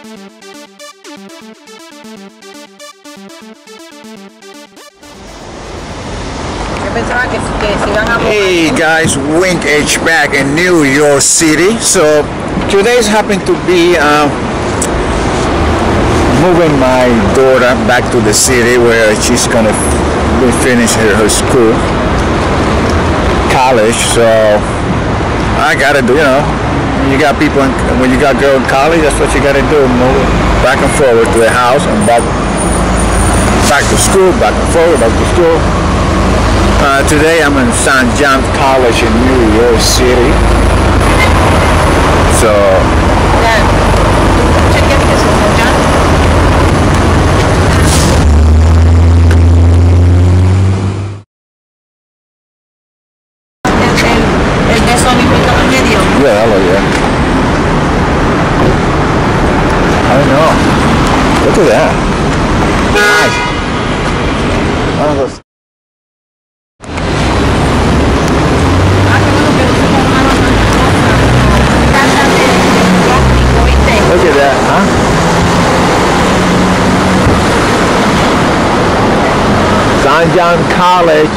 Hey guys, Wink H back in New York City. So today's happened to be moving my daughter back to the city where she's gonna finish her school, college. So I gotta do, you got people when you got girl in college, that's what you gotta do, move back and forward to the house and back to school, back and forward, back to school. Today I'm in St. John's College in New York City. So yeah, hello, yeah. I don't know. Look at that. Nice. Look at that, huh? St. John College.